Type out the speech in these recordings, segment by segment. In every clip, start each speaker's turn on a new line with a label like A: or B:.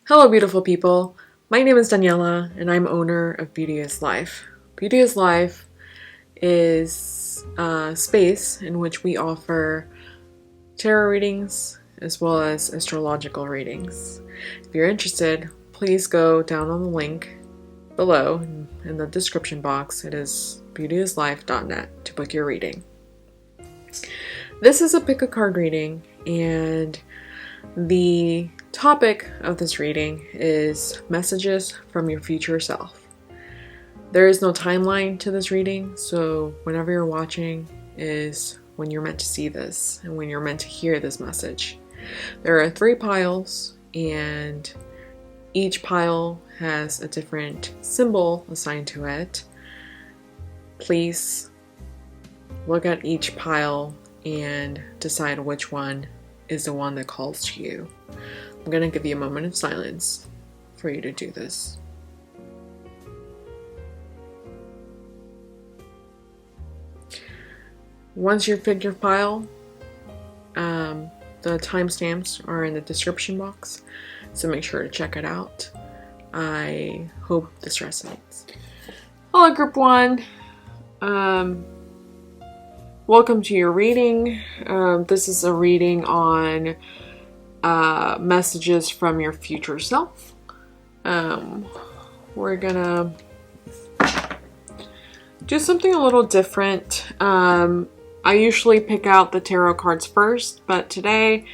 A: Hello, beautiful people. My name is Daniela, and I'm owner of Beauty is Life. Beauty is Life is a space in which we offer tarot readings as well as astrological readings. If you're interested, please go down on the link below in the description box. It is beautyislife.net to book your reading. This is a pick a card reading, and the topic of this reading is messages from your future self. There is no timeline to this reading, so whenever you're watching is when you're meant to see this and when you're meant to hear this message. There are 3 piles, and each pile has a different symbol assigned to it. Please look at each pile and decide which one is the one that calls to you. I'm going to give you a moment of silence for you to do this. Once you've picked your file, the timestamps are in the description box, so make sure to check it out. I hope this resonates. Hello, Group 1. Welcome to your reading. This is a reading on messages from your future self. We're gonna do something a little different. I usually pick out the tarot cards first, but today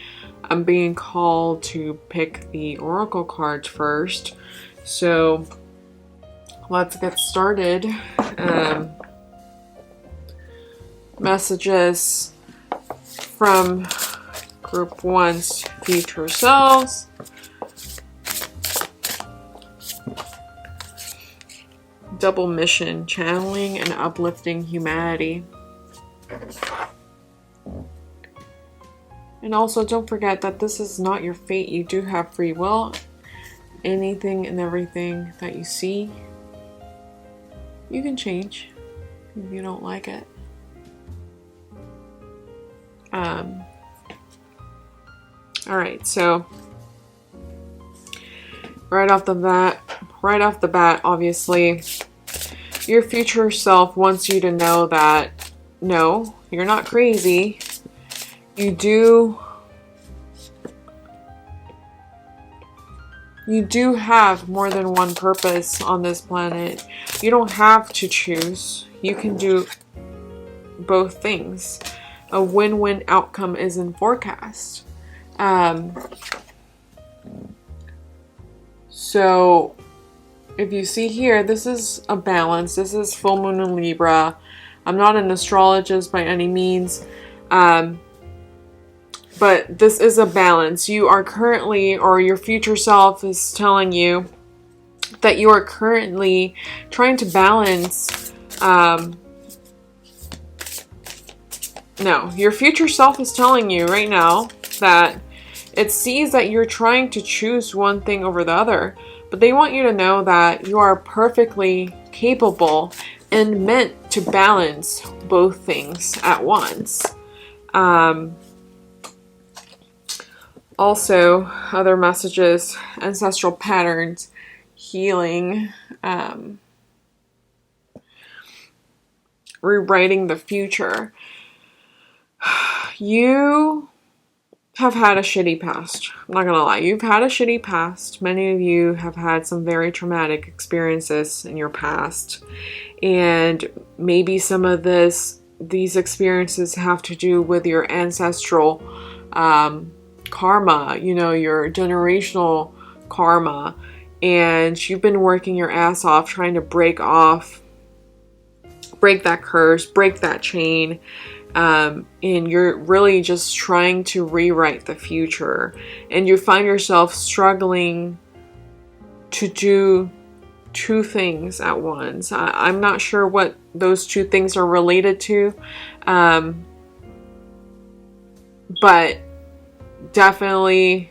A: I'm being called to pick the oracle cards first. So let's get started. Messages from Group 1's future selves. Double mission, channeling and uplifting humanity. And also, don't forget that this is not your fate. You do have free will. Anything and everything that you see, you can change if you don't like it. Alright, so right off the bat, obviously, your future self wants you to know that no, you're not crazy. You do have more than one purpose on this planet. You don't have to choose. You can do both things. A win-win outcome is in forecast. So if you see here, this is a balance. This is full moon in Libra. I'm not an astrologist by any means. But this is a balance. You are currently, or your future self is telling you that you are currently trying to balance, no, your future self is telling you right now that it sees that you're trying to choose one thing over the other, but they want you to know that you are perfectly capable and meant to balance both things at once. Also, other messages, ancestral patterns, healing, rewriting the future. You have had a shitty past. I'm not gonna lie. You've had a shitty past. Many of you have had some very traumatic experiences in your past. And maybe some of these experiences have to do with your ancestral karma, your generational karma. And you've been working your ass off trying to break that curse, break that chain. And you're really just trying to rewrite the future, and you find yourself struggling to do 2 things at once. I'm not sure what those 2 things are related to, but definitely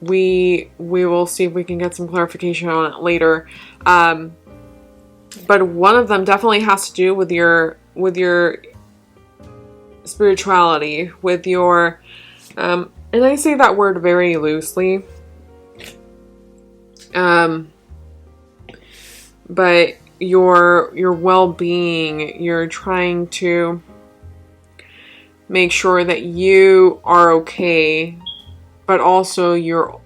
A: we will see if we can get some clarification on it later. But one of them definitely has to do with your spirituality, with your And I say that word very loosely. But your well-being, you're trying to make sure that you are okay, but also you're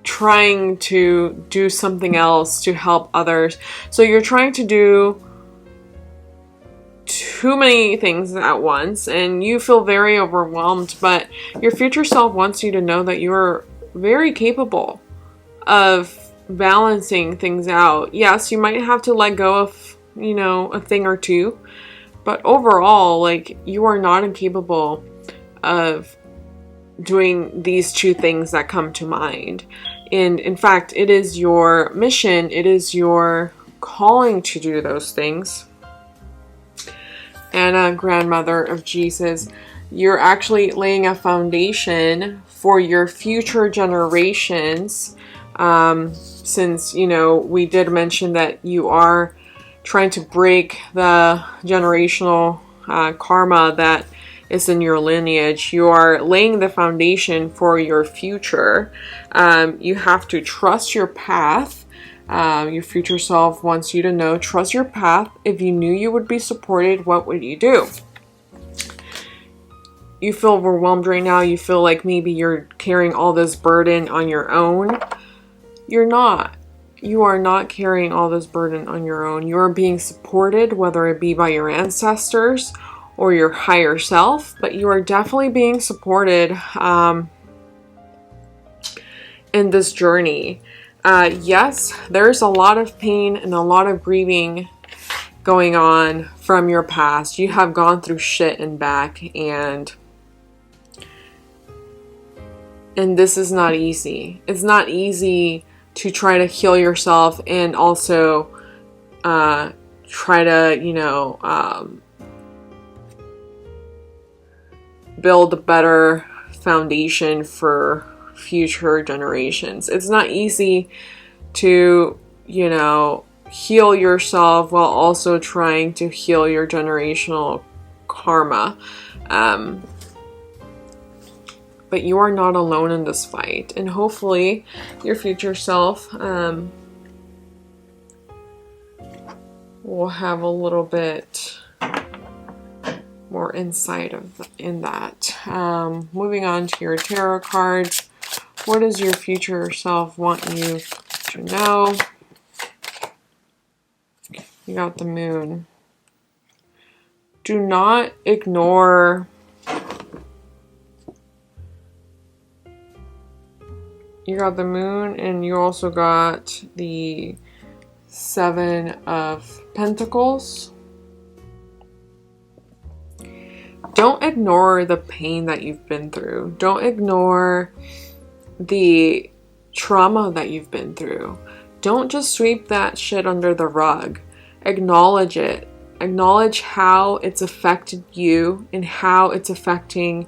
A: trying to do something else to help others. So you're trying to do too many things at once and you feel very overwhelmed, but your future self wants you to know that you're very capable of balancing things out. Yes, you might have to let go of, a thing or two, but overall, like, you are not incapable of doing these two things that come to mind. And in fact, it is your mission, it is your calling to do those things. Anna, grandmother of Jesus, you're actually laying a foundation for your future generations. Since, we did mention that you are trying to break the generational karma that is in your lineage. You are laying the foundation for your future. You have to trust your path. Your future self wants you to know, trust your path. If you knew you would be supported, what would you do? You feel overwhelmed right now. You feel like maybe you're carrying all this burden on your own. You're not. You are not carrying all this burden on your own. You are being supported, whether it be by your ancestors or your higher self, but you are definitely being supported in this journey. Yes, there's a lot of pain and a lot of grieving going on from your past. You have gone through shit and back, and this is not easy. It's not easy to try to heal yourself and also try to, build a better foundation for future generations. It's not easy to, heal yourself while also trying to heal your generational karma. But you are not alone in this fight. And hopefully your future self will have a little bit more insight in that. Moving on to your tarot cards. What does your future self want you to know? You got the Moon. Do not ignore you got the Moon, and you also got the Seven of Pentacles. Don't ignore the pain that you've been through. Don't ignore the trauma that you've been through. Don't just sweep that shit under the rug. Acknowledge it. Acknowledge how it's affected you and how it's affecting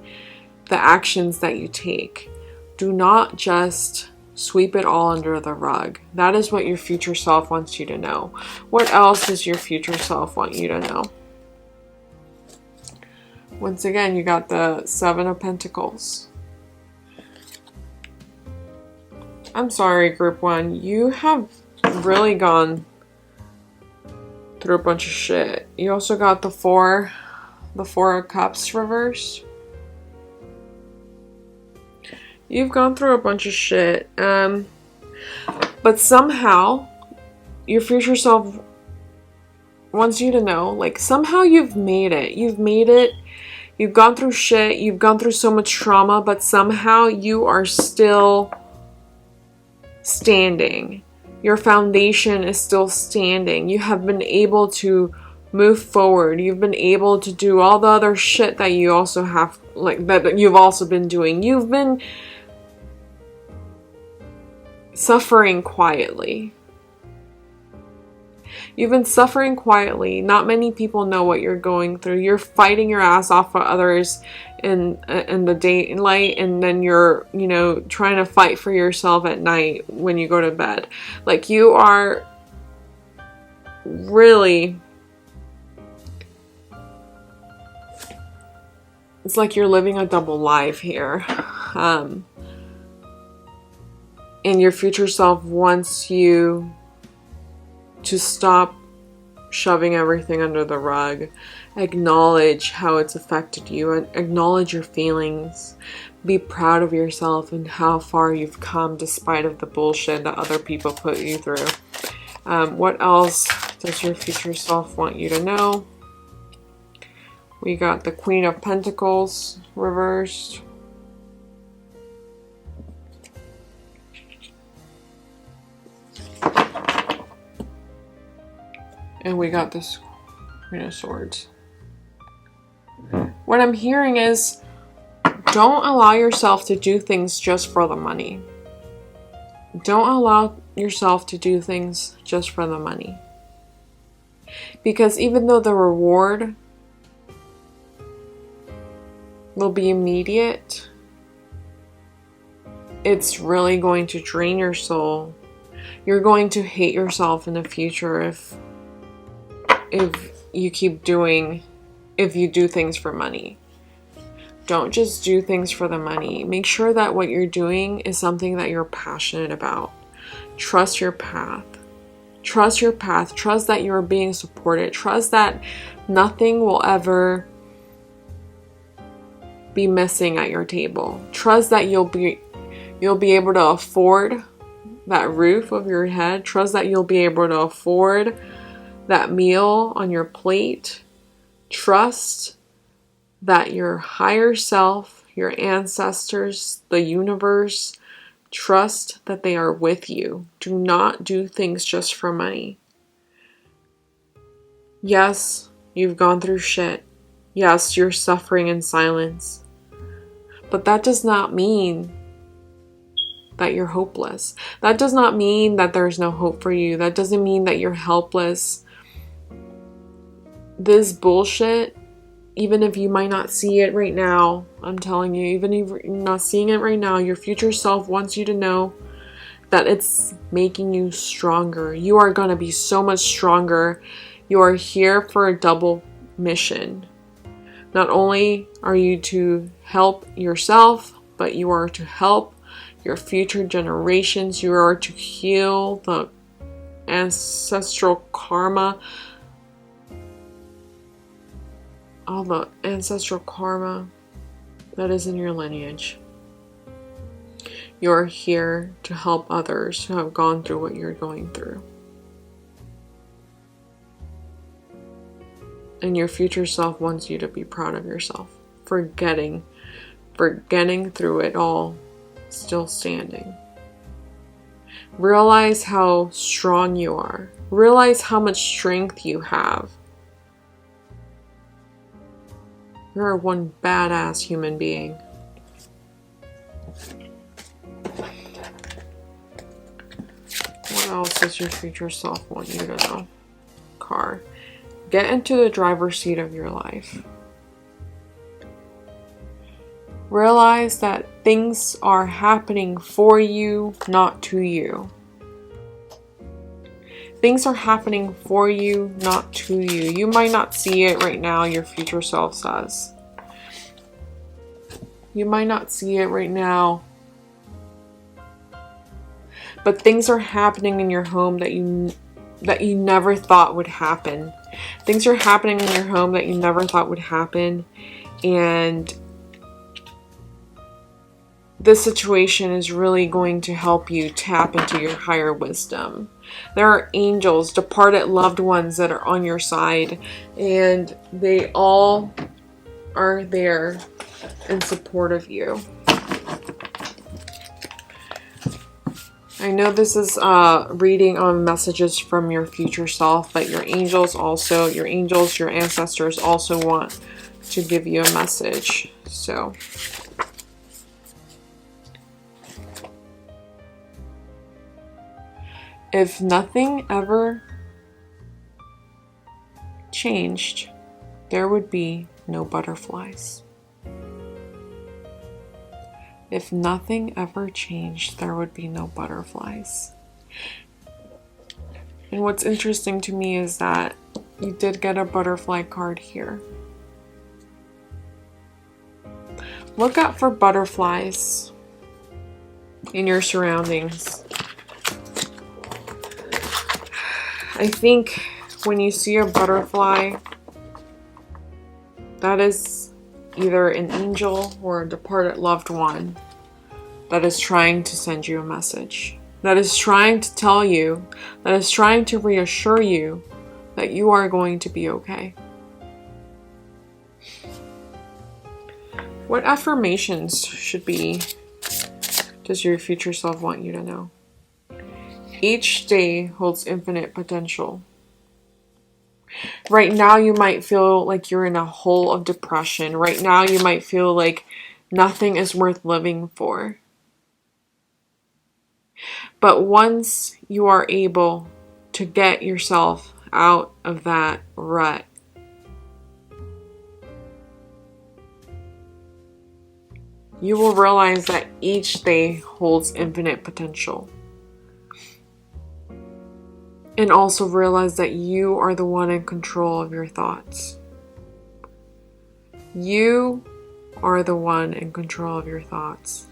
A: the actions that you take. Do not just sweep it all under the rug. That is what your future self wants you to know. What else does your future self want you to know? Once again, you got the Seven of Pentacles. I'm sorry, Group 1. You have really gone through a bunch of shit. You also got the Four of Cups reversed. You've gone through a bunch of shit. But somehow, your future self wants you to know, like, somehow you've made it. You've made it. You've gone through shit. You've gone through so much trauma, but somehow you are still standing. Your foundation is still standing. You have been able to move forward. You've been able to do all the other shit that you also have, like, that you've also been doing. You've been suffering quietly. You've been suffering quietly. Not many people know what you're going through. You're fighting your ass off for others in the daylight, and then you're, trying to fight for yourself at night when you go to bed. Like, you are really it's like you're living a double life here. And your future self wants you to stop shoving everything under the rug. Acknowledge how it's affected you, and acknowledge your feelings. Be proud of yourself and how far you've come despite of the bullshit that other people put you through. What else does your future self want you to know? We got the Queen of Pentacles reversed. And we got this Queen of Swords. What I'm hearing is, don't allow yourself to do things just for the money. Don't allow yourself to do things just for the money. Because even though the reward will be immediate, it's really going to drain your soul. You're going to hate yourself in the future if you do things for money. Don't just do things for the money. Make sure that what you're doing is something that you're passionate about. Trust your path. Trust your path. Trust that you're being supported. Trust that nothing will ever be missing at your table. Trust that you'll be able to afford that roof over your head. Trust that you'll be able to afford that meal on your plate. Trust that your higher self, your ancestors, the universe, trust that they are with you. Do not do things just for money. Yes, you've gone through shit. Yes, you're suffering in silence. But that does not mean that you're hopeless. That does not mean that there's no hope for you. That doesn't mean that you're helpless. This bullshit, even if you might not see it right now, I'm telling you, even if you're not seeing it right now, your future self wants you to know that it's making you stronger. You are going to be so much stronger. You are here for a double mission. Not only are you to help yourself, but you are to help your future generations. You are to heal the ancestral karma. All the ancestral karma that is in your lineage. You're here to help others who have gone through what you're going through. And your future self wants you to be proud of yourself for getting through it all, still standing. Realize how strong you are. Realize how much strength you have. You're one badass human being. What else does your future self want you to know? Car. Get into the driver's seat of your life. Realize that things are happening for you, not to you. Things are happening for you, not to you. You might not see it right now, your future self says. You might not see it right now. But things are happening in your home that you never thought would happen. Things are happening in your home that you never thought would happen. And this situation is really going to help you tap into your higher wisdom. There are angels, departed loved ones that are on your side, and they all are there in support of you. I know this is reading on messages from your future self, but your angels, your ancestors also want to give you a message. So if nothing ever changed, there would be no butterflies. If nothing ever changed, there would be no butterflies. And what's interesting to me is that you did get a butterfly card here. Look out for butterflies in your surroundings. I think when you see a butterfly, that is either an angel or a departed loved one that is trying to send you a message, that is trying to tell you, that is trying to reassure you that you are going to be okay. What affirmations does your future self want you to know? Each day holds infinite potential. Right now you might feel like you're in a hole of depression. Right now you might feel like nothing is worth living for. But once you are able to get yourself out of that rut, you will realize that each day holds infinite potential. And also realize that you are the one in control of your thoughts. You are the one in control of your thoughts.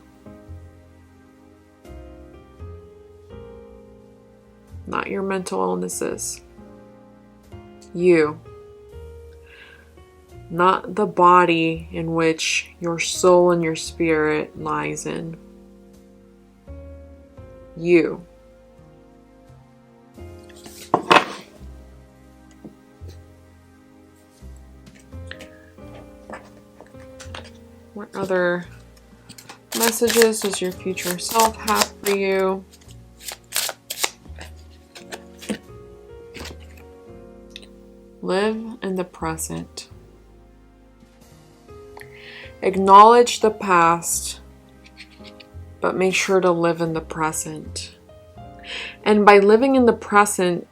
A: Not your mental illnesses. You. Not the body in which your soul and your spirit lies in. You. What other messages does your future self have for you? Live in the present. Acknowledge the past, but make sure to live in the present. And by living in the present,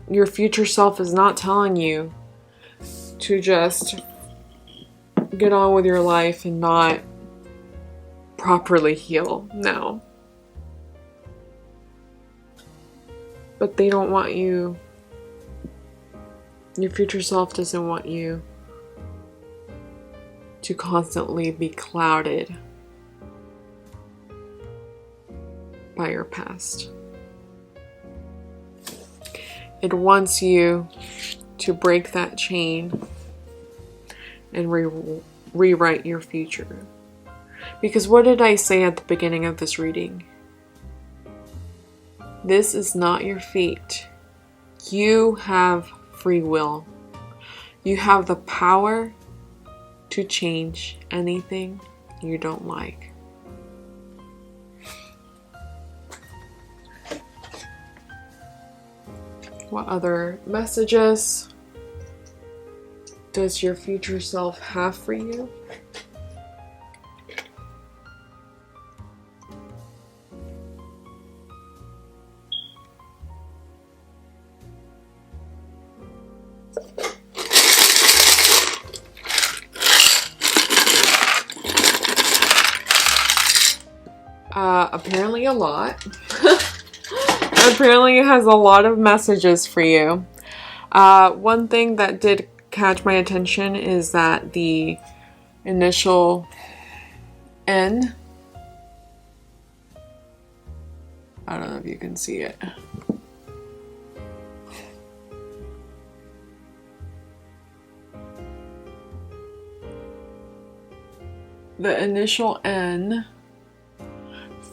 A: your future self is not telling you to just get on with your life and not properly heal. No. But they don't want you, your future self doesn't want you to constantly be clouded by your past. It wants you to break that chain and rewrite your future. Because what did I say at the beginning of this reading? This is not your fate. You have free will. You have the power to change anything you don't like. What other messages does your future self have for you? Apparently a lot. Apparently it has a lot of messages for you. One thing that did catch my attention is that the initial N, I don't know if you can see it. The initial N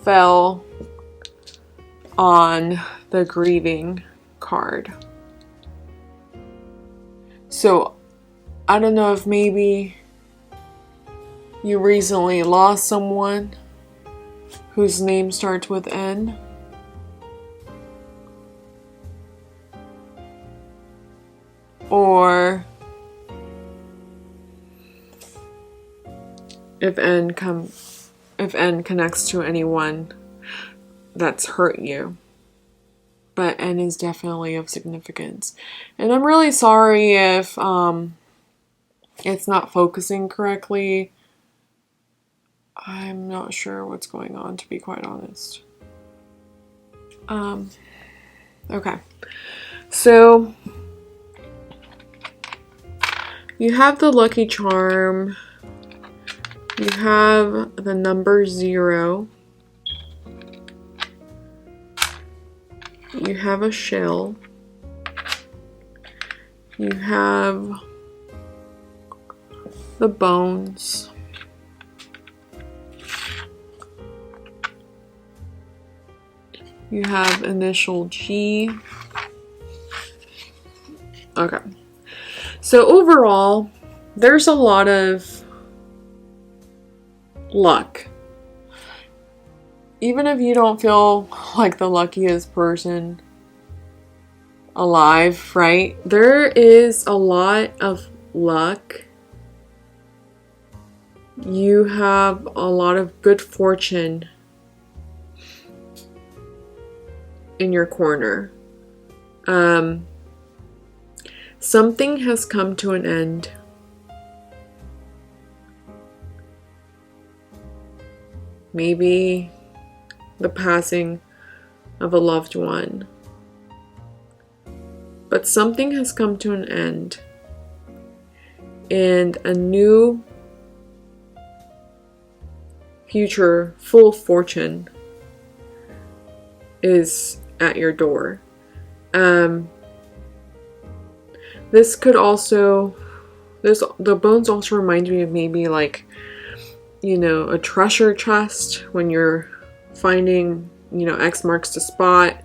A: fell on the grieving card. So I don't know if maybe you recently lost someone whose name starts with N. Or if N connects to anyone that's hurt you. But N is definitely of significance. And I'm really sorry if it's not focusing correctly. I'm not sure what's going on, to be quite honest. Okay. So you have the lucky charm. You have the number 0. You have a shell. You have the bones. You have initial G. Okay. So overall, there's a lot of luck. Even if you don't feel like the luckiest person alive, right? There is a lot of luck. You have a lot of good fortune in your corner. Something has come to an end. Maybe the passing of a loved one. But something has come to an end. And a new future full of fortune is at your door. This could also, the bones also remind me of maybe like, you know, a treasure chest when you're finding, you know, X marks the spot.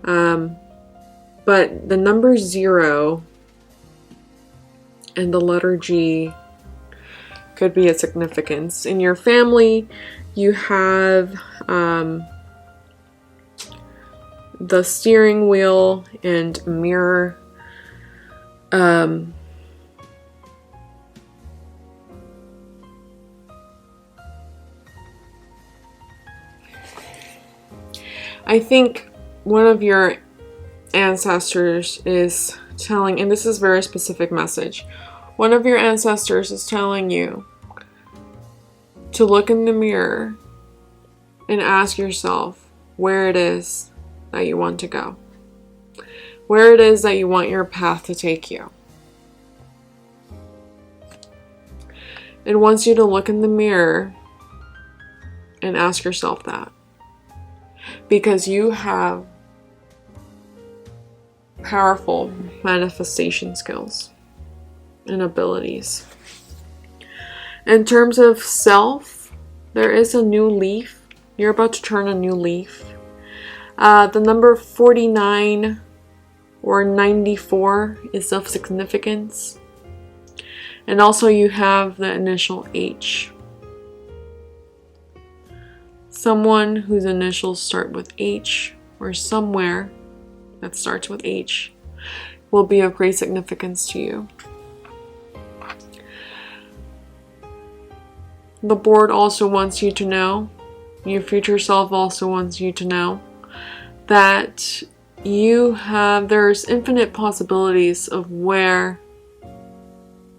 A: But the number 0 and the letter G could be a significance. In your family, you have the steering wheel and a mirror. I think one of your ancestors is telling, and this is a very specific message, one of your ancestors is telling you to look in the mirror and ask yourself where it is that you want to go, where it is that you want your path to take you. It wants you to look in the mirror and ask yourself that, because you have powerful manifestation skills and abilities. In terms of self, there is a new leaf. You're about to turn a new leaf. The number 49 or 94 is of significance. And also you have the initial H. Someone whose initials start with H or somewhere that starts with H will be of great significance to you. The board also wants you to know, your future self also wants you to know, that there's infinite possibilities of where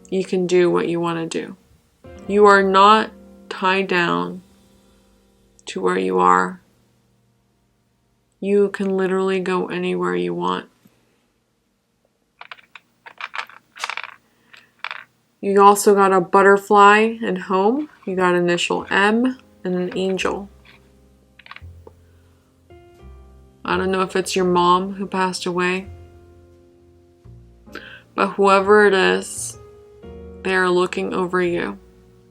A: you can do what you want to do. You are not tied down to where you are. You can literally go anywhere you want. You also got a butterfly and home. You got initial M and an angel. I don't know if it's your mom who passed away, but whoever it is, they are looking over you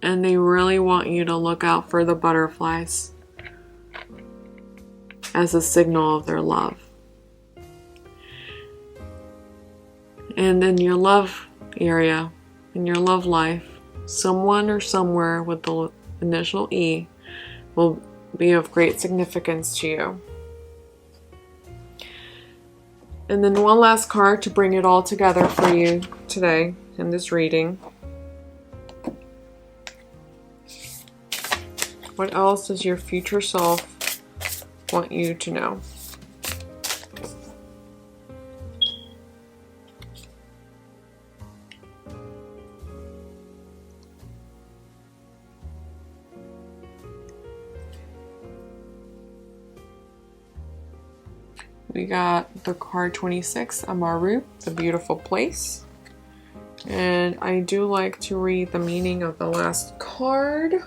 A: and they really want you to look out for the butterflies as a signal of their love. And in your love area, in your love life, someone or somewhere with the initial E will be of great significance to you. And then one last card to bring it all together for you today in this reading. What else does your future self want you to know? We got the card 26, Amaru, the beautiful place. And I do like to read the meaning of the last card.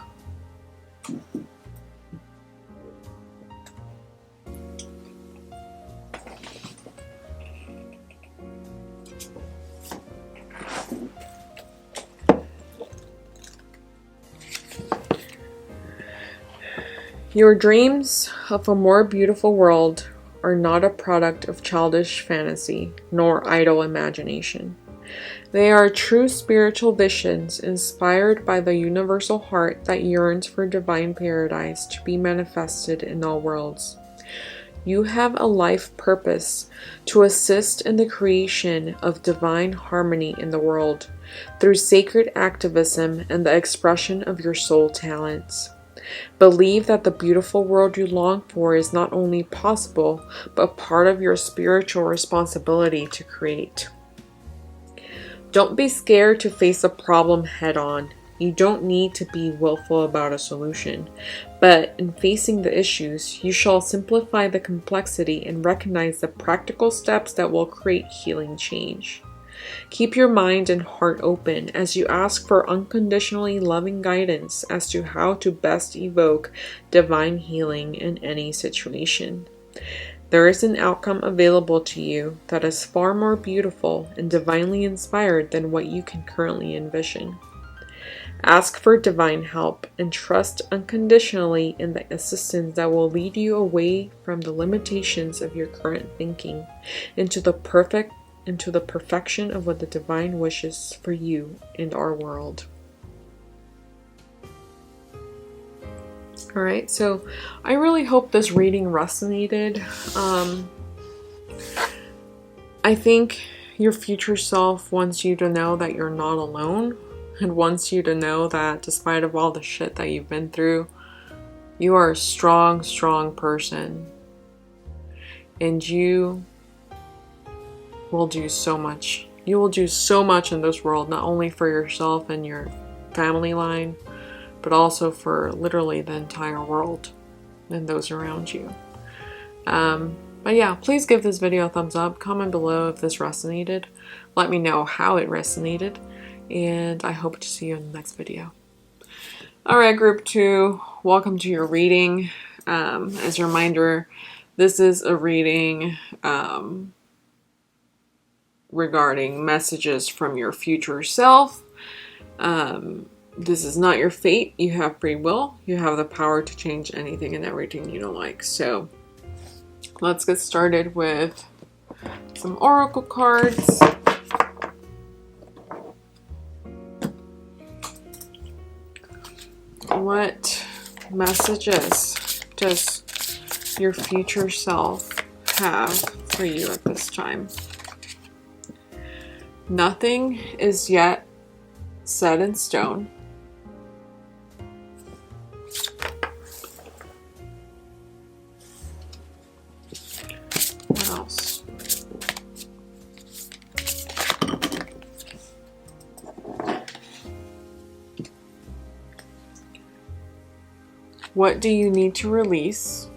A: Your dreams of a more beautiful world are not a product of childish fantasy nor idle imagination. They are true spiritual visions inspired by the universal heart that yearns for divine paradise to be manifested in all worlds. You have a life purpose to assist in the creation of divine harmony in the world through sacred activism and the expression of your soul talents. Believe that the beautiful world you long for is not only possible, but part of your spiritual responsibility to create. Don't be scared to face a problem head on. You don't need to be willful about a solution, but in facing the issues, you shall simplify the complexity and recognize the practical steps that will create healing change. Keep your mind and heart open as you ask for unconditionally loving guidance as to how to best evoke divine healing in any situation. There is an outcome available to you that is far more beautiful and divinely inspired than what you can currently envision. Ask for divine help and trust unconditionally in the assistance that will lead you away from the limitations of your current thinking into the perfection of what the divine wishes for you and our world. Alright, so I really hope this reading resonated. I think your future self wants you to know that you're not alone, and wants you to know that despite of all the shit that you've been through, you are a strong, strong person. And you will do so much. You will do so much in this world, not only for yourself and your family line, but also for literally the entire world and those around you. But yeah, please give this video a thumbs up. Comment below if this resonated. Let me know how it resonated. And I hope to see you in the next video. Alright, group 2, welcome to your reading. As a reminder, this is a reading regarding messages from your future self. This is not your fate. You have free will. You have the power to change anything and everything you don't like. So let's get started with some oracle cards. What messages does your future self have for you at this time? Nothing is yet set in stone. What else? What do you need to release?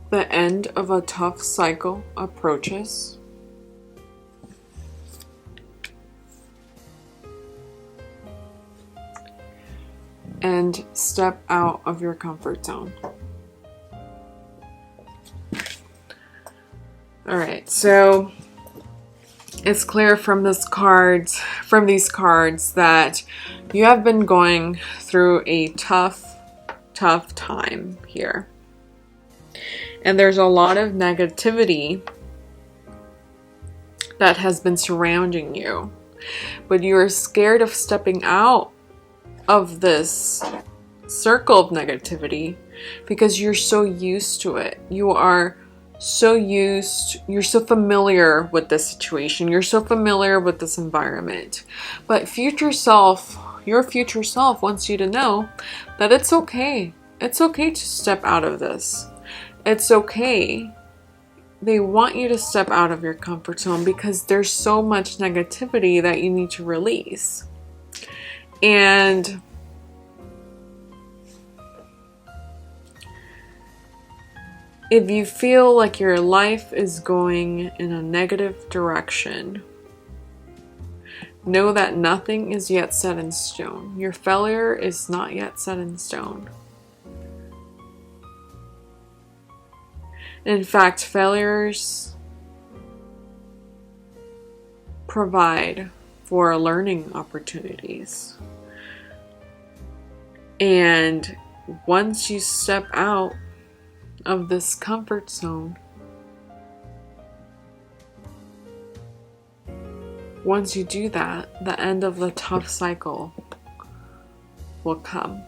A: The end of a tough cycle approaches. And step out of your comfort zone. Alright, so it's clear from these cards that you have been going through a tough time here. And there's a lot of negativity that has been surrounding you. But you're scared of stepping out of this circle of negativity because you're so used to it. You're so familiar with this situation. You're so familiar with this environment. But your future self wants you to know that it's okay. It's okay to step out of this. It's okay. They want you to step out of your comfort zone because there's so much negativity that you need to release. And If you feel like your life is going in a negative direction, know that nothing is yet set in stone. Your failure is not yet set in stone. In fact, failures provide for learning opportunities. And once you step out of this comfort zone, once you do that, the end of the tough cycle will come.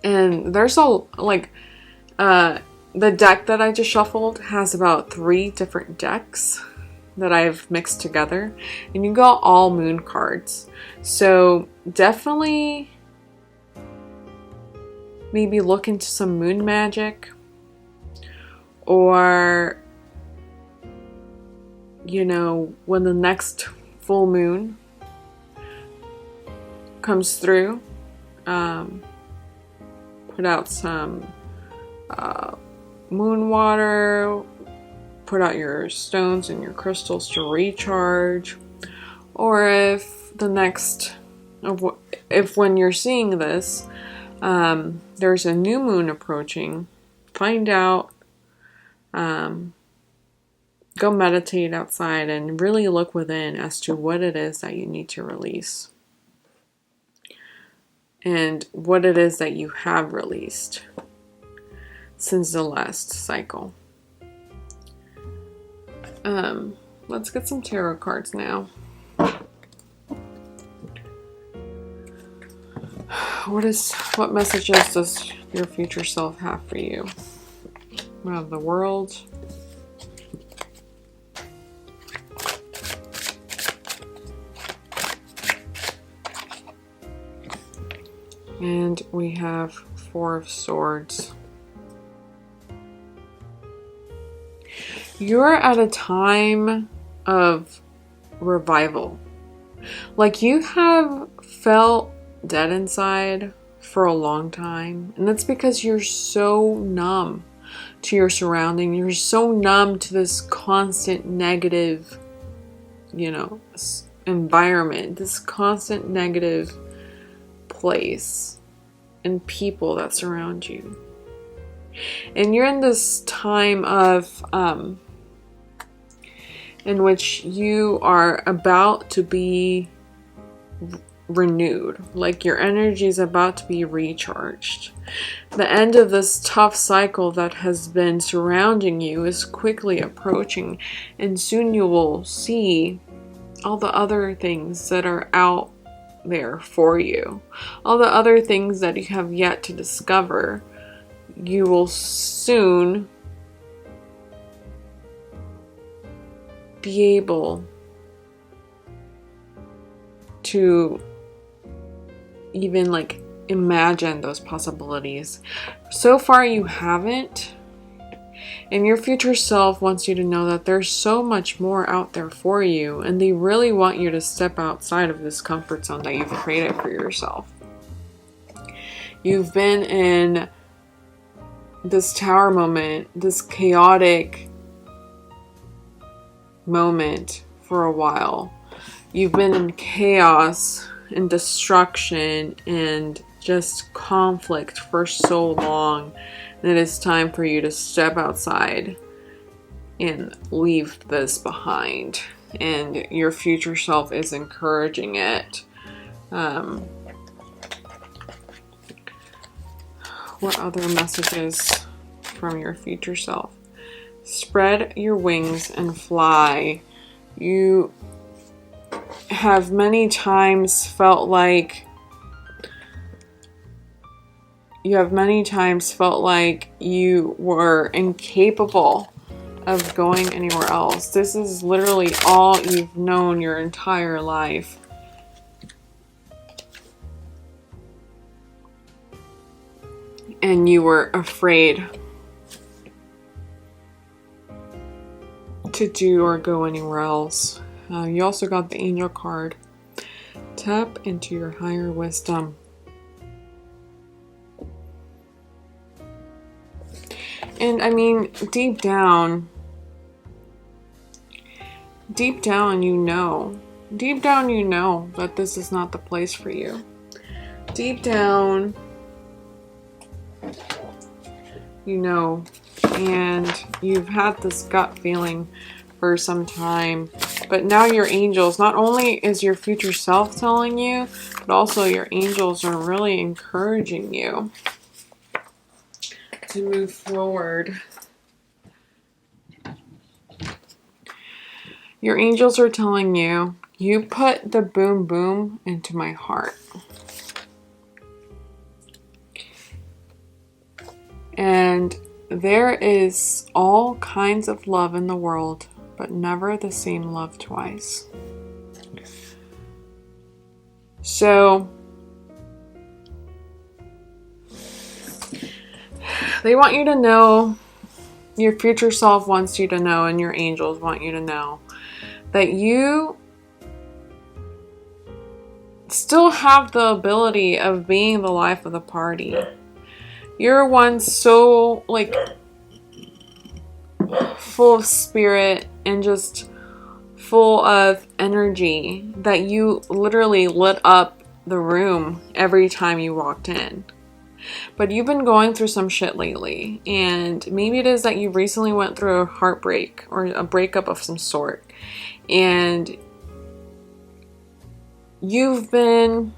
A: And there's the deck that I just shuffled has about 3 different decks that I've mixed together, and you got all moon cards. So definitely maybe look into some moon magic, or when the next full moon comes through, put out some moon water, put out your stones and your crystals to recharge. Or if when you're seeing this, there's a new moon approaching, find out, go meditate outside and really look within as to what it is that you need to release and what it is that you have released since the last cycle. Let's get some tarot cards now. What messages does your future self have for you? We have the World. And we have 4 of Swords. You're at a time of revival. Like, you have felt dead inside for a long time, and that's because you're so numb to your surrounding. You're so numb to this constant negative, environment, this constant negative place and people that surround you. And you're in this time of in which you are about to be renewed. Like, your energy is about to be recharged. The end of this tough cycle that has been surrounding you is quickly approaching, and soon you will see all the other things that are out there for you. All the other things that you have yet to discover. You will soon be able to even imagine those possibilities. So far you haven't, and your future self wants you to know that there's so much more out there for you, and they really want you to step outside of this comfort zone that you've created for yourself. You've been in this tower moment, this chaotic moment for a while. You've been in chaos and destruction and just conflict for so long, and it is time for you to step outside and leave this behind. And your future self is encouraging it. What other messages from your future self? Spread your wings and fly. You have many times felt like you were incapable of going anywhere else. This is literally all you've known your entire life. And you were afraid to do or go anywhere else. You also got the Angel card. Tap into your higher wisdom. And I mean, deep down, you know that this is not the place for you. Deep down, you know, and you've had this gut feeling for some time, but now your angels, not only is your future self telling you, but also your angels are really encouraging you to move forward. Your angels are telling you, you put the boom boom into my heart. And there is all kinds of love in the world, but never the same love twice. So they want you to know, your future self wants you to know, and your angels want you to know that you still have the ability of being the life of the party. You're one so like full of spirit and just full of energy that you literally lit up the room every time you walked in. But you've been going through some shit lately, and maybe it is that you recently went through a heartbreak or a breakup of some sort, and you've been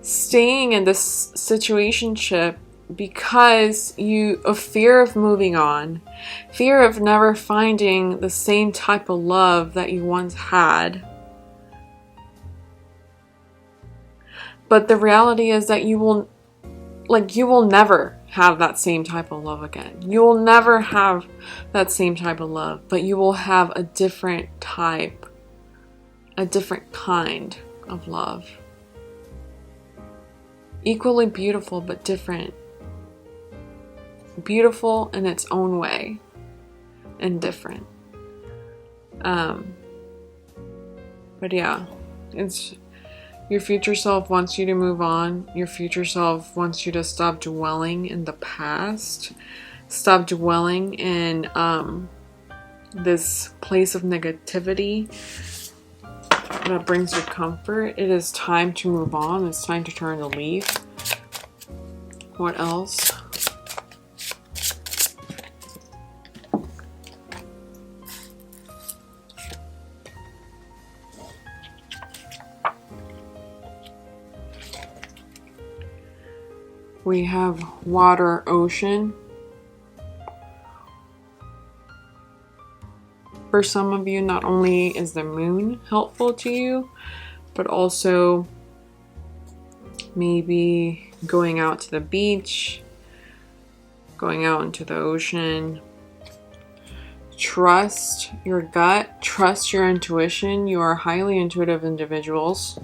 A: staying in this situationship because of fear of moving on, fear of never finding the same type of love that you once had. But the reality is that you will never have that same type of love again. You will never have that same type of love, but you will have a different type, a different kind of love. Equally beautiful, but different. Beautiful in its own way and different. But yeah, it's your future self wants you to move on. Your future self wants you to stop dwelling in the past. Stop dwelling in this place of negativity that brings you comfort. It is time to move on. It's time to turn the leaf. What else? We have water, ocean. For some of you, not only is the moon helpful to you, but also maybe going out to the beach, going out into the ocean. Trust your gut, trust your intuition. You are highly intuitive individuals.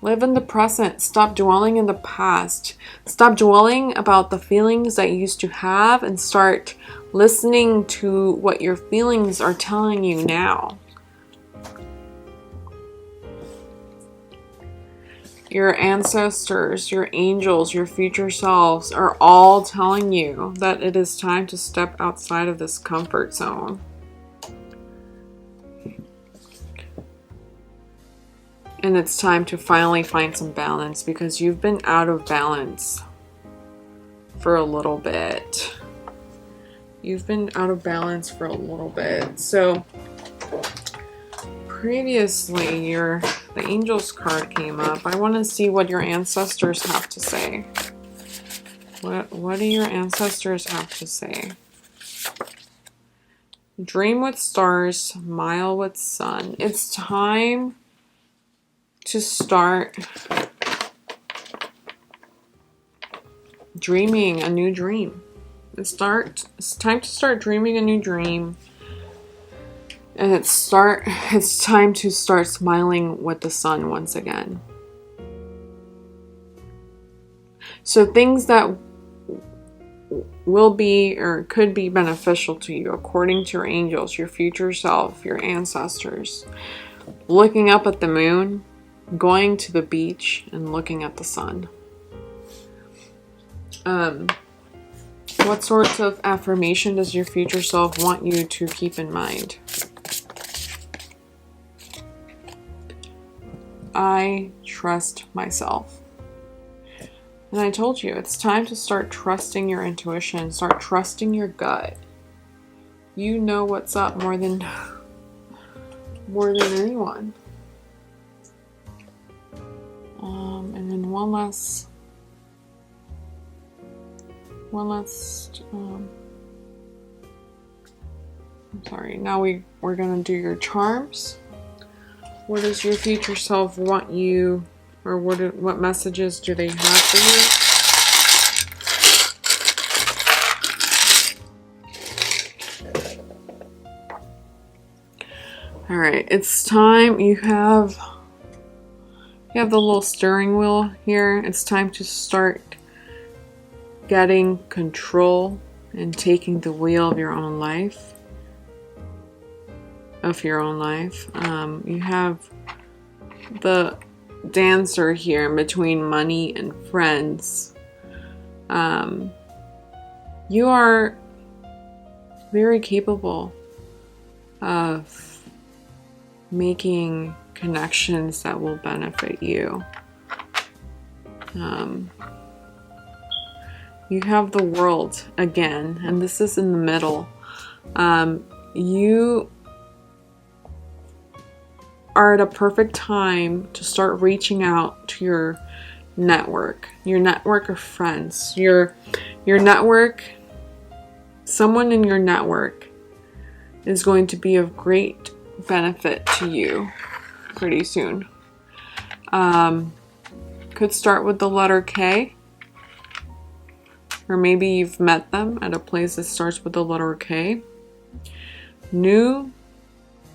A: Live in the present. Stop dwelling in the past. Stop dwelling about the feelings that you used to have and start listening to what your feelings are telling you now. Your ancestors, your angels, your future selves are all telling you that it is time to step outside of this comfort zone. And it's time to finally find some balance, because you've been out of balance for a little bit. You've been out of balance for a little bit. So previously the Angels card came up. I want to see what your ancestors have to say. What do your ancestors have to say? Dream with stars, smile with sun. It's time to start dreaming a new dream. It's time to start dreaming a new dream. And it's time to start smiling with the sun once again. So things that will be or could be beneficial to you according to your angels, your future self, your ancestors. looking up at the moon, going to the beach, and looking at the sun. What sorts of affirmation does your future self want you to keep in mind? I trust myself. And I told you, it's time to start trusting your intuition, start trusting your gut. You know what's up more than anyone. And then one last I'm sorry, now we're gonna do your charms. What does your future self want you, or what messages do they have for you? All right, it's time. You have the little steering wheel here. It's time to start getting control and taking the wheel of your own life. You have the dancer here in between money and friends. You are very capable of making connections that will benefit you. You have the world again, and this is in the middle. You are at a perfect time to start reaching out to your network of friends, your network. Someone in your network is going to be of great benefit to you pretty soon. Could start with the letter K, or maybe you've met them at a place that starts with the letter K. New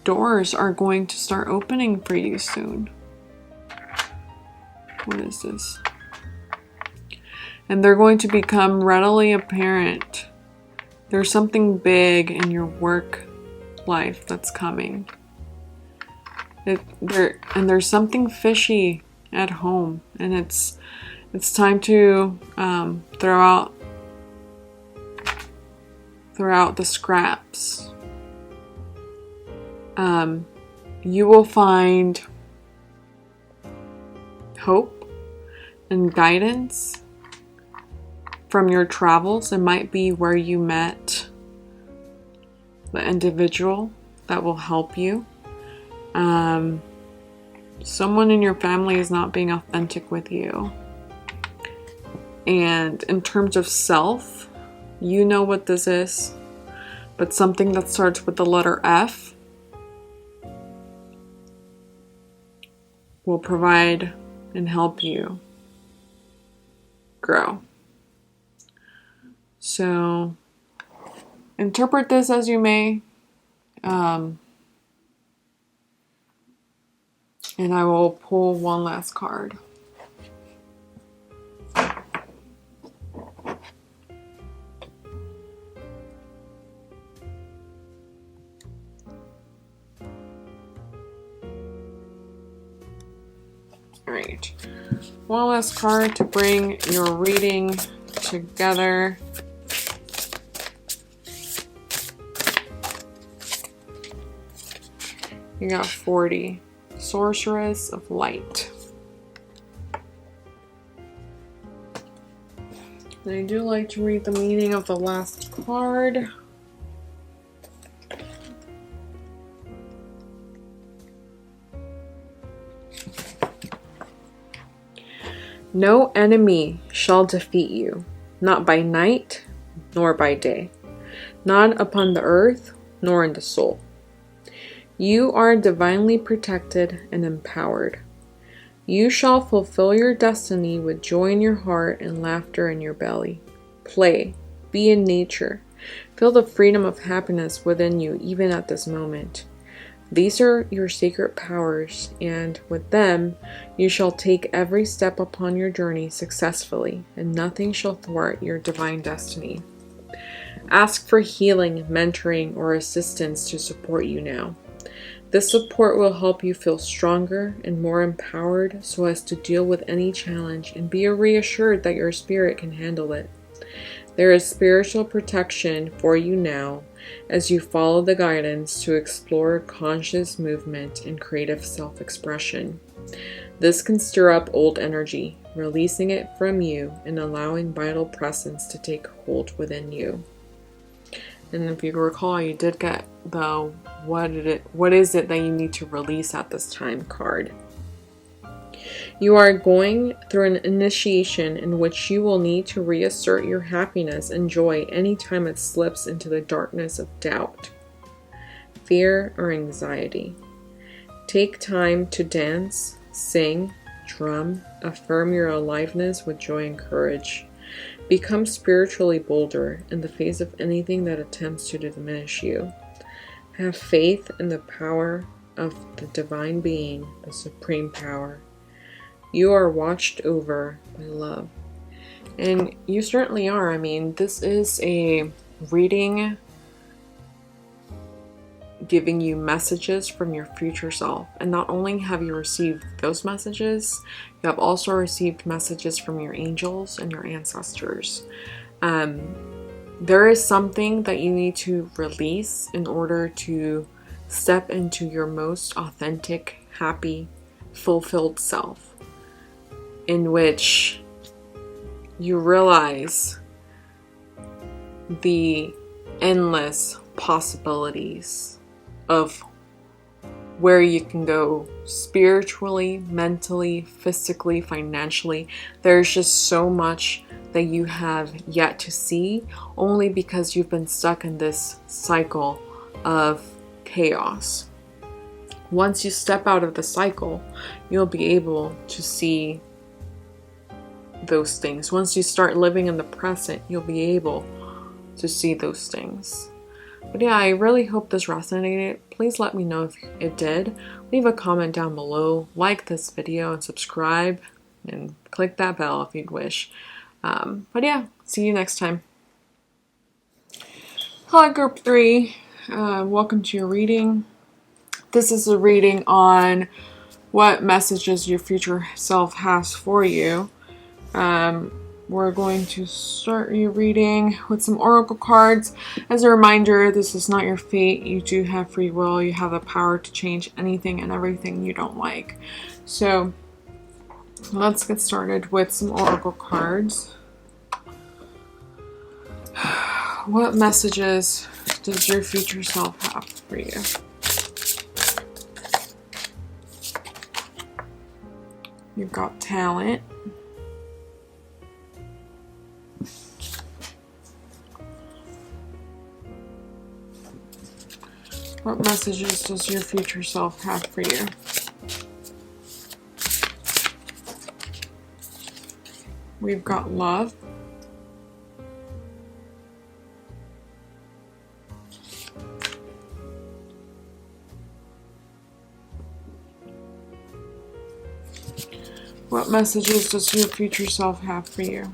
A: doors are going to start opening for you soon. What is this? And they're going to become readily apparent. There's something big in your work life that's coming. There's something fishy at home, and it's time to throw out the scraps. You will find hope and guidance from your travels. It might be where you met the individual that will help you. Someone in your family is not being authentic with you. And in terms of self, you know what this is, but something that starts with the letter F will provide and help you grow. So interpret this as you may. And I will pull one last card. Alright, one last card to bring your reading together. You got 40. Sorceress of Light. And I do like to read the meaning of the last card. No enemy shall defeat you, not by night nor by day, not upon the earth nor in the soul. You are divinely protected and empowered. You shall fulfill your destiny with joy in your heart and laughter in your belly. Play, be in nature, feel the freedom of happiness within you even at this moment. These are your sacred powers, and with them you shall take every step upon your journey successfully, and nothing shall thwart your divine destiny. Ask for healing, mentoring, or assistance to support you now. This support will help you feel stronger and more empowered so as to deal with any challenge and be reassured that your spirit can handle it. There is spiritual protection for you now as you follow the guidance to explore conscious movement and creative self-expression. This can stir up old energy, releasing it from you and allowing vital presence to take hold within you. And if you recall, you did get the what is it that you need to release at this time card. You are going through an initiation in which you will need to reassert your happiness and joy anytime it slips into the darkness of doubt, fear, or anxiety. Take time to dance, sing, drum, affirm your aliveness with joy and courage. Become spiritually bolder in the face of anything that attempts to diminish you. Have faith in the power of the divine being, the supreme power. You are watched over by love. And you certainly are. I mean, this is a reading giving you messages from your future self. And not only have you received those messages, you have also received messages from your angels and your ancestors. There is something that you need to release in order to step into your most authentic, happy, fulfilled self, in which you realize the endless possibilities of where you can go spiritually, mentally, physically, financially. There's just so much that you have yet to see, only because you've been stuck in this cycle of chaos. Once you step out of the cycle, you'll be able to see those things. Once you start living in the present, you'll be able to see those things. But yeah, I really hope this resonated. Please let me know if it did. Leave a comment down below, like this video, and subscribe, and click that bell if you'd wish. But yeah, see you next time. Hello, Group 3. Welcome to your reading. This is a reading on what messages your future self has for you. We're going to start your reading with some oracle cards. As a reminder, this is not your fate. You do have free will. You have the power to change anything and everything you don't like. So let's get started with some oracle cards. What messages does your future self have for you? You've got talent. What messages does your future self have for you? We've got love. What messages does your future self have for you?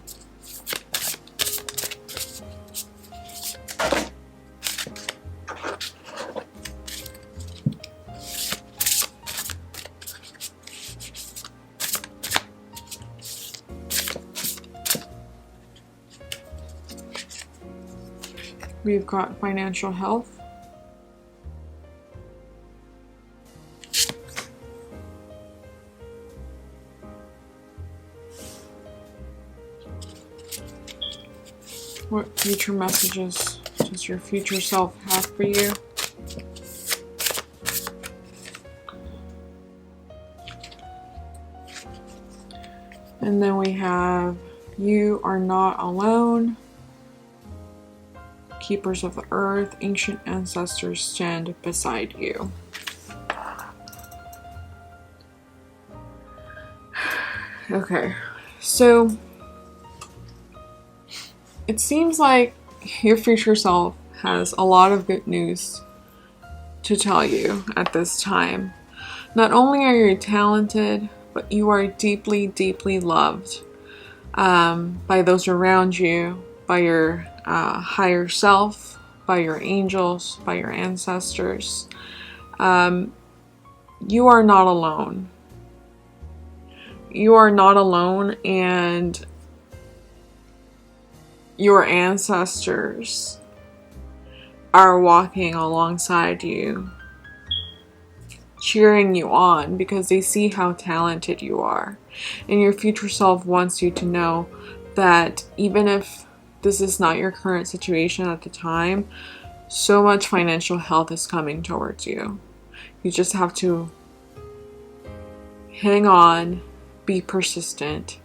A: We've got financial health. What future messages does your future self have for you? And then we have, you are not alone. Keepers of the earth, ancient ancestors stand beside you. Okay, so it seems like your future self has a lot of good news to tell you at this time. Not only are you talented, but you are deeply, deeply loved by those around you, by your higher self, by your angels, by your ancestors. you are not alone. You are not alone, and your ancestors are walking alongside you, cheering you on because they see how talented you are. And your future self wants you to know that even if this is not your current situation at the time, so much financial health is coming towards you. You just have to hang on, be persistent.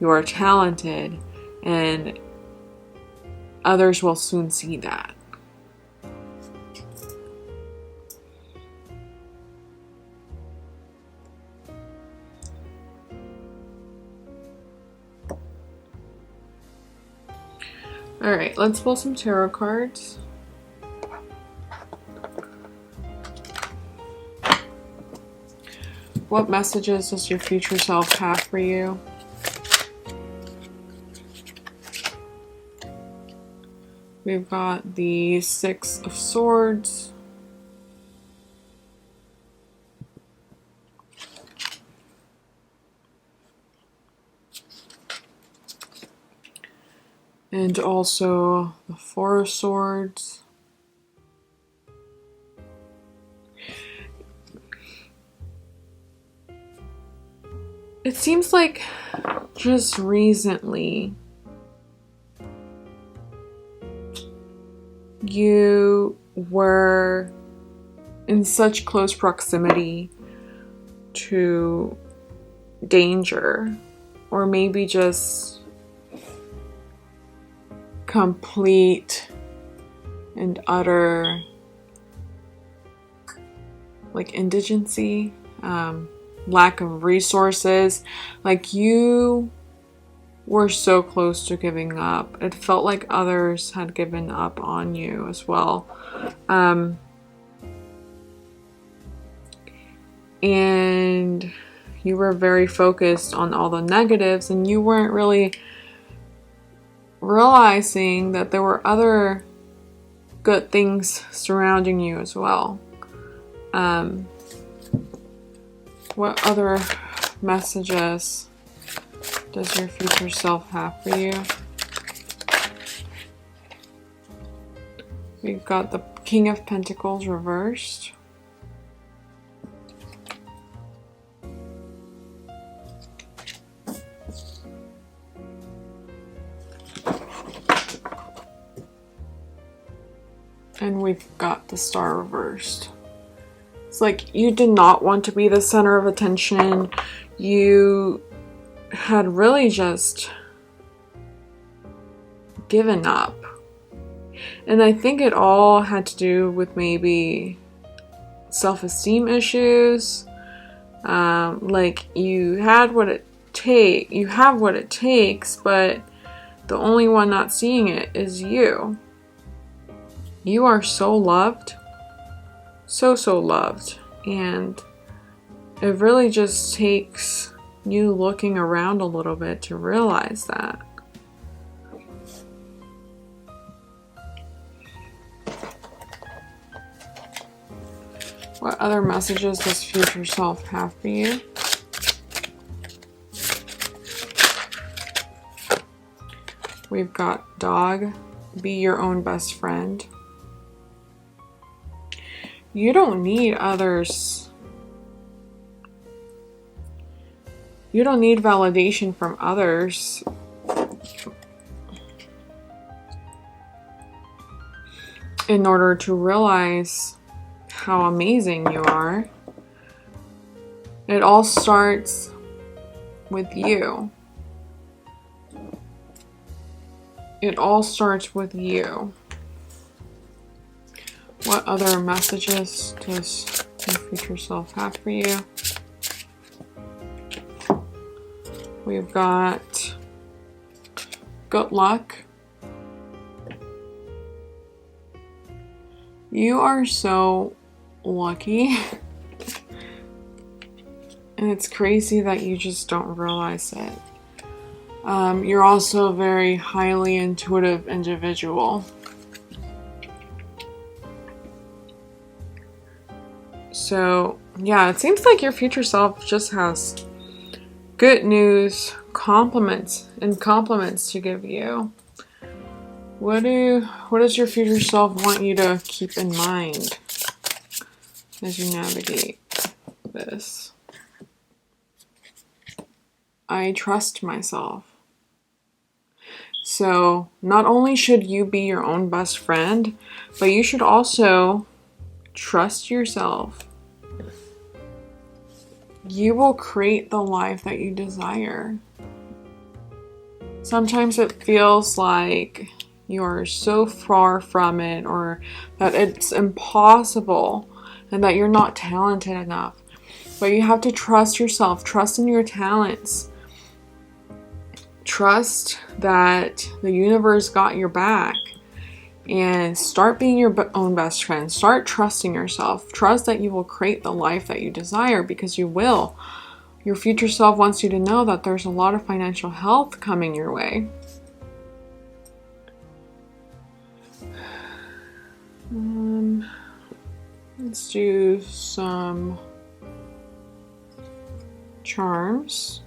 A: You are talented, and others will soon see that. Alright, let's pull some tarot cards. What messages does your future self have for you? We've got the Six of Swords. And also the Four of Swords. It seems like just recently you were in such close proximity to danger, or maybe just complete and utter indigency, lack of resources. Like, you were so close to giving up. It felt like others had given up on you as well. And you were very focused on all the negatives, and you weren't really realizing that there were other good things surrounding you as well. What other messages does your future self have for you? We've got the King of Pentacles reversed. And we've got the Star reversed. It's like you did not want to be the center of attention. You had really just given up. And I think it all had to do with maybe self-esteem issues. Like you have what it takes, but the only one not seeing it is you. You are so loved. So loved. And it really just takes you looking around a little bit to realize that. What other messages does future self have for you? We've got Dog, be your own best friend. You don't need others. You don't need validation from others. In order to realize how amazing you are. It all starts with you. It all starts with you. What other messages does your future self have for you? We've got good luck. You are so lucky. And it's crazy that you just don't realize it. You're also a very highly intuitive individual. So Yeah, it seems like your future self just has good news, compliments to give you. What does your future self want you to keep in mind as you navigate this? I trust myself. So not only should you be your own best friend, but you should also trust yourself. You will create the life that you desire. Sometimes it feels like you're so far from it, or that it's impossible and that you're not talented enough. But you have to trust yourself, trust in your talents. Trust that the universe got your back, and start being your own best friend. Start trusting yourself. Trust that you will create the life that you desire, because you will. Your future self wants you to know that there's a lot of financial health coming your way. Let's do some charms.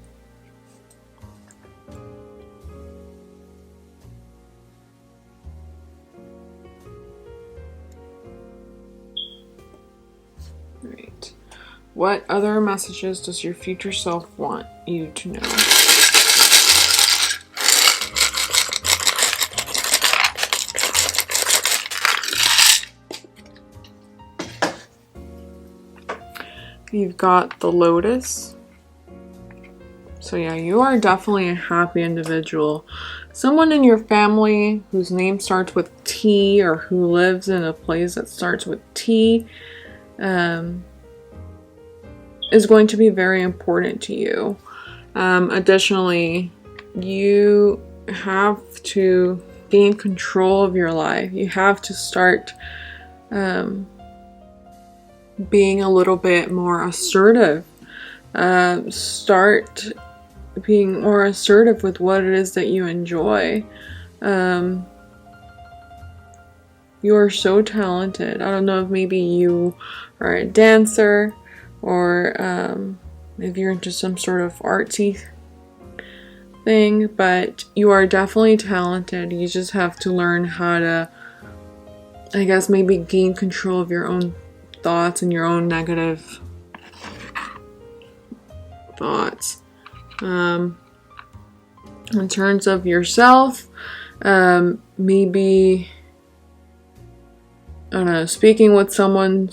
A: Right. What other messages does your future self want you to know? You've got the Lotus. So yeah, you are definitely a happy individual. Someone in your family whose name starts with T, or who lives in a place that starts with T, is going to be very important to you. Additionally, you have to gain control of your life. You have to start being a little bit more assertive. Start being more assertive with what it is that you enjoy. You are so talented. I don't know if maybe you are a dancer, or if you're into some sort of artsy thing, but you are definitely talented. You just have to learn how to, I guess, maybe gain control of your own thoughts and your own negative thoughts. In terms of yourself, maybe, I don't know, speaking with someone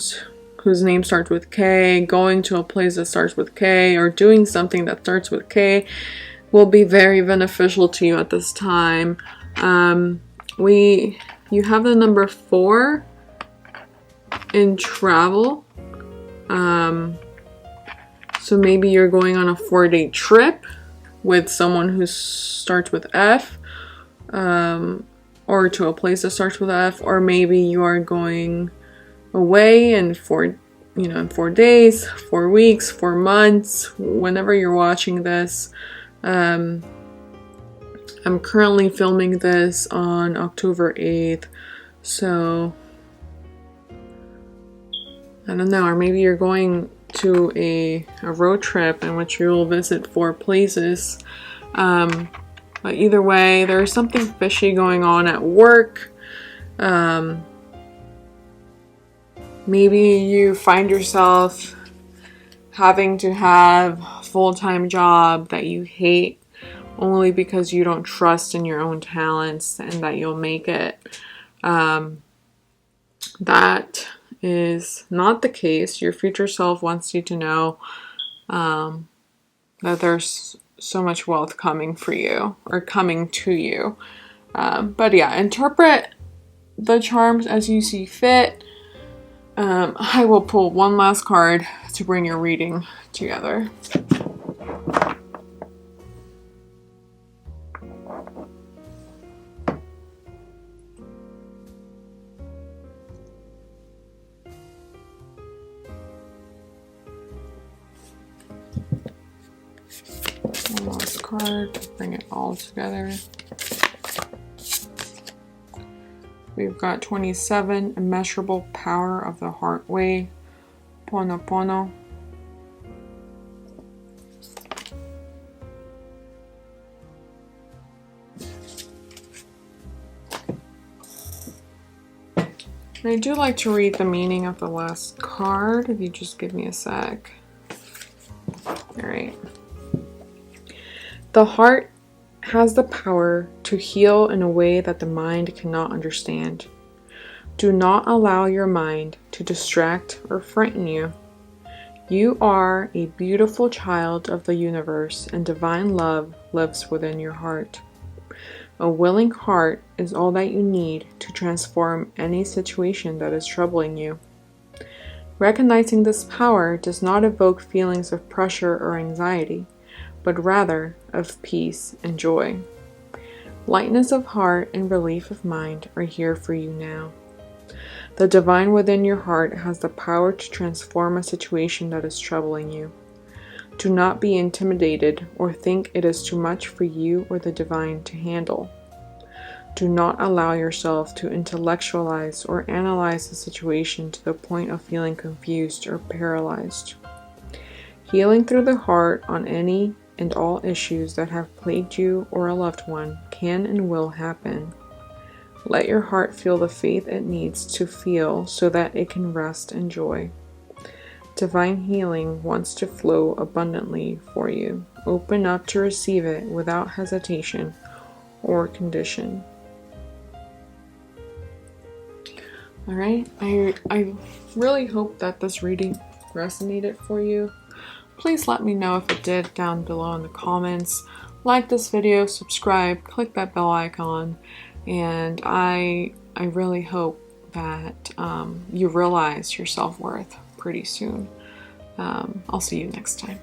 A: whose name starts with K, going to a place that starts with K, or doing something that starts with K will be very beneficial to you at this time. You have the number 4 in travel. So maybe you're going on a 4-day trip with someone who starts with F, or to a place that starts with F, or maybe you are going away in 4 days, 4 weeks, 4 months, whenever you're watching this. I'm currently filming this on October 8th, so I don't know, or maybe you're going to a road trip in which you will visit 4 places. But either way, there's something fishy going on at work. Maybe you find yourself having to have a full-time job that you hate only because you don't trust in your own talents and that you'll make it. That is not the case. Your future self wants you to know that there's so much wealth coming for you, or coming to you. But yeah, interpret the charms as you see fit. I will pull one last card to bring your reading together. One last card to bring it all together. We've got 27, immeasurable power of the heart way. Pono Pono. And I do like to read the meaning of the last card, if you just give me a sec. Alright. The heart has the power to heal in a way that the mind cannot understand. Do not allow your mind to distract or frighten you. You are a beautiful child of the universe, and divine love lives within your heart. A willing heart is all that you need to transform any situation that is troubling you. Recognizing this power does not evoke feelings of pressure or anxiety, but rather of peace and joy. Lightness of heart and relief of mind are here for you now. The divine within your heart has the power to transform a situation that is troubling you. Do not be intimidated or think it is too much for you or the divine to handle. Do not allow yourself to intellectualize or analyze the situation to the point of feeling confused or paralyzed. Healing through the heart on any and all issues that have plagued you or a loved one can and will happen. Let your heart feel the faith it needs to feel so that it can rest in joy. Divine healing wants to flow abundantly for you. Open up to receive it without hesitation or condition. Alright, I really hope that this reading resonated for you. Please let me know if it did down below in the comments. Like this video, subscribe, click that bell icon, and I really hope that you realize your self-worth pretty soon. I'll see you next time.